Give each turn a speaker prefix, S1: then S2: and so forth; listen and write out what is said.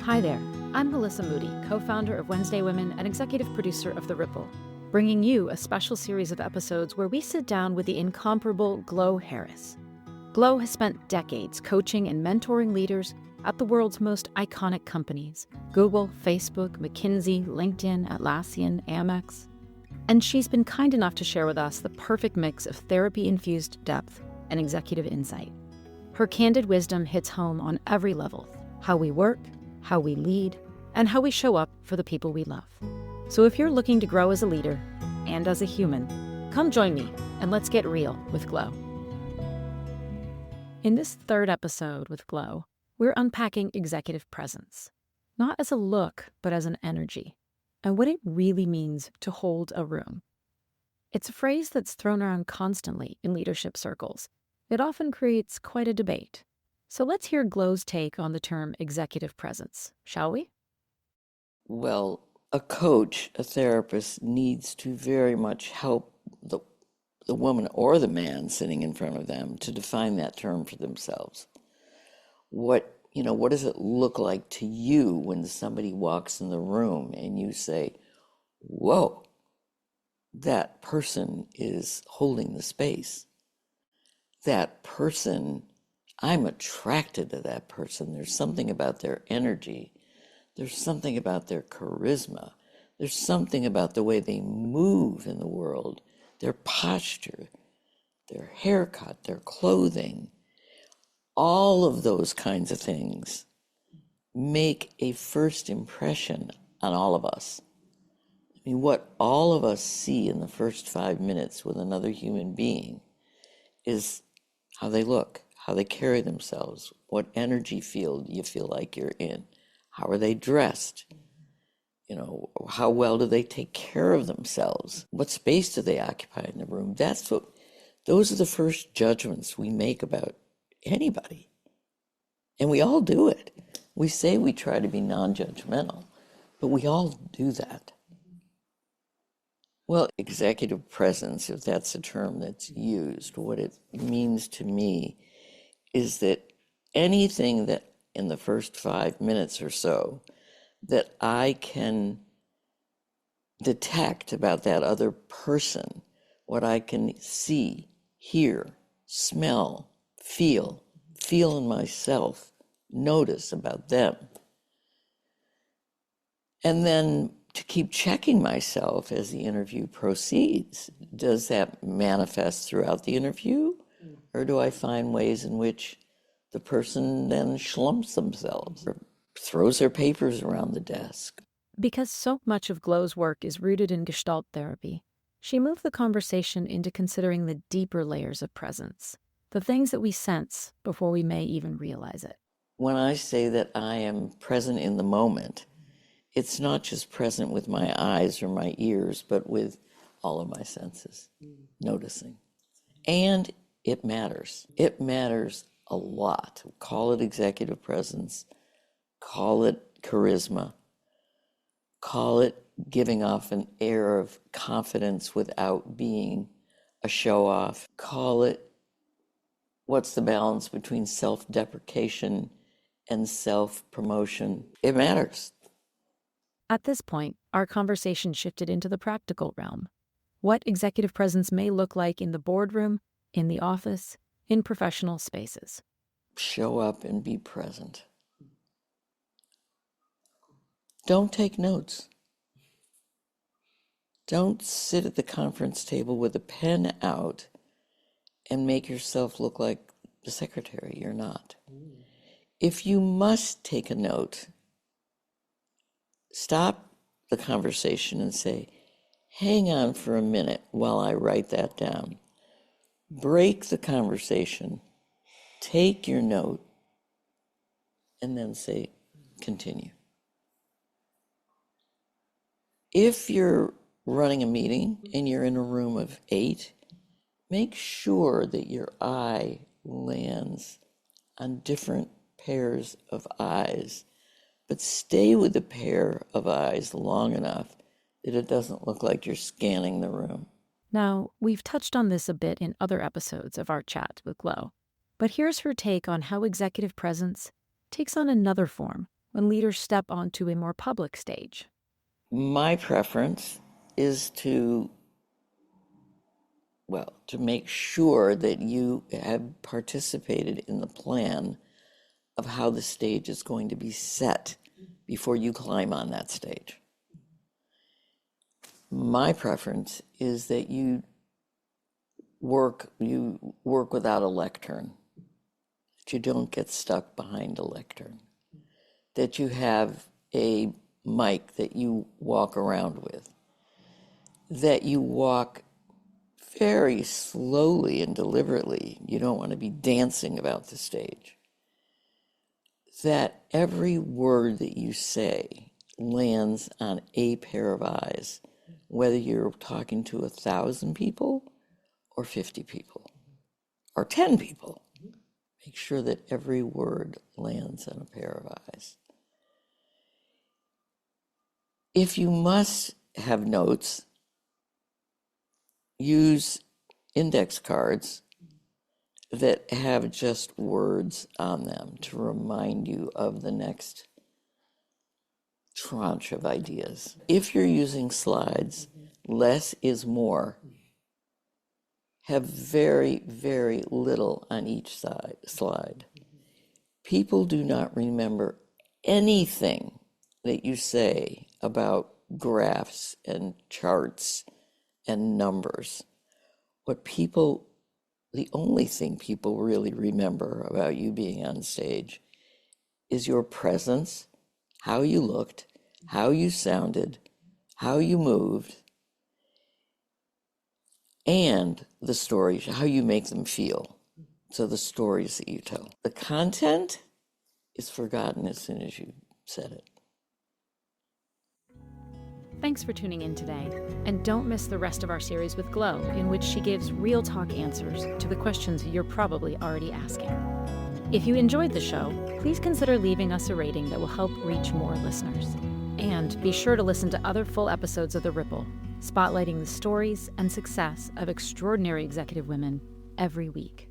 S1: Hi there, I'm Melissa Moody, co-founder of Wednesday Women and executive producer of The Ripple, bringing you a special series of episodes where we sit down with the incomparable Glo Harris. Glo has spent decades coaching and mentoring leaders at the world's most iconic companies, Google, Facebook, McKinsey, LinkedIn, Atlassian, Amex. And she's been kind enough to share with us the perfect mix of therapy-infused depth and executive insight. Her candid wisdom hits home on every level: how we work, how we lead, and how we show up for the people we love. So if you're looking to grow as a leader and as a human, come join me and let's get real with Glo. In this third episode with Glo, we're unpacking executive presence, not as a look, but as an energy, and what it really means to hold a room. It's a phrase that's thrown around constantly in leadership circles. It often creates quite a debate. So let's hear Glo's take on the term executive presence, shall we?
S2: Well, a coach, a therapist, needs to very much help the woman or the man sitting in front of them to define that term for themselves. What does it look like to you when somebody walks in the room and you say, whoa, that person is holding the space. That person, I'm attracted to that person. There's something about their energy. There's something about their charisma. There's something about the way they move in the world, their posture, their haircut, their clothing. All of those kinds of things make a first impression on all of us. I mean, what all of us see in the first 5 minutes with another human being is how they look, how they carry themselves, what energy field you feel like you're in, how are they dressed, how well do they take care of themselves, what space do they occupy in the room. Those are the first judgments we make about anybody. And we all do it. We say we try to be non-judgmental, but we all do that. Well, executive presence, if that's a term that's used, what it means to me is that anything that in the first 5 minutes or so that I can detect about that other person, what I can see, hear, smell, feel in myself, notice about them. And then to keep checking myself as the interview proceeds. Does that manifest throughout the interview? Or do I find ways in which the person then schlumps themselves or throws their papers around the desk?
S1: Because so much of Glo's work is rooted in Gestalt therapy, she moved the conversation into considering the deeper layers of presence, the things that we sense before we may even realize it.
S2: When I say that I am present in the moment, it's not just present with my eyes or my ears, but with all of my senses, noticing. And it matters. It matters a lot. Call it executive presence, call it charisma, call it giving off an air of confidence without being a show-off, call it what's the balance between self-deprecation and self-promotion. It matters.
S1: At this point, our conversation shifted into the practical realm. What executive presence may look like in the boardroom, in the office, in professional spaces.
S2: Show up and be present. Don't take notes. Don't sit at the conference table with a pen out and make yourself look like the secretary. You're not. If you must take a note, stop the conversation and say, hang on for a minute while I write that down. Break the conversation, take your note, and then say, continue. If you're running a meeting and you're in a room of 8, make sure that your eye lands on different pairs of eyes, but stay with the pair of eyes long enough that it doesn't look like you're scanning the room.
S1: Now, we've touched on this a bit in other episodes of our chat with Glo, but here's her take on how executive presence takes on another form when leaders step onto a more public stage?
S2: My preference is to make sure that you have participated in the plan of how the stage is going to be set before you climb on that stage. My preference is that you work without a lectern, that you don't get stuck behind a lectern, that you have a mic that you walk around with, that you walk very slowly and deliberately. You don't want to be dancing about the stage. That every word that you say lands on a pair of eyes, whether you're talking to 1,000 people or 50 people or 10 people. Make sure that every word lands on a pair of eyes. If you must have notes, use index cards that have just words on them to remind you of the next tranche of ideas. If you're using slides, less is more. Have very, very little on each slide. People do not remember anything that you say about graphs and charts and numbers. The only thing people really remember about you being on stage is your presence, how you looked, how you sounded, how you moved, and the stories, how you make them feel. So the stories that you tell. The content is forgotten as soon as you said it.
S1: Thanks for tuning in today, and don't miss the rest of our series with Glo, in which she gives real talk answers to the questions you're probably already asking. If you enjoyed the show, please consider leaving us a rating that will help reach more listeners. And be sure to listen to other full episodes of The Ripple, spotlighting the stories and success of extraordinary executive women every week.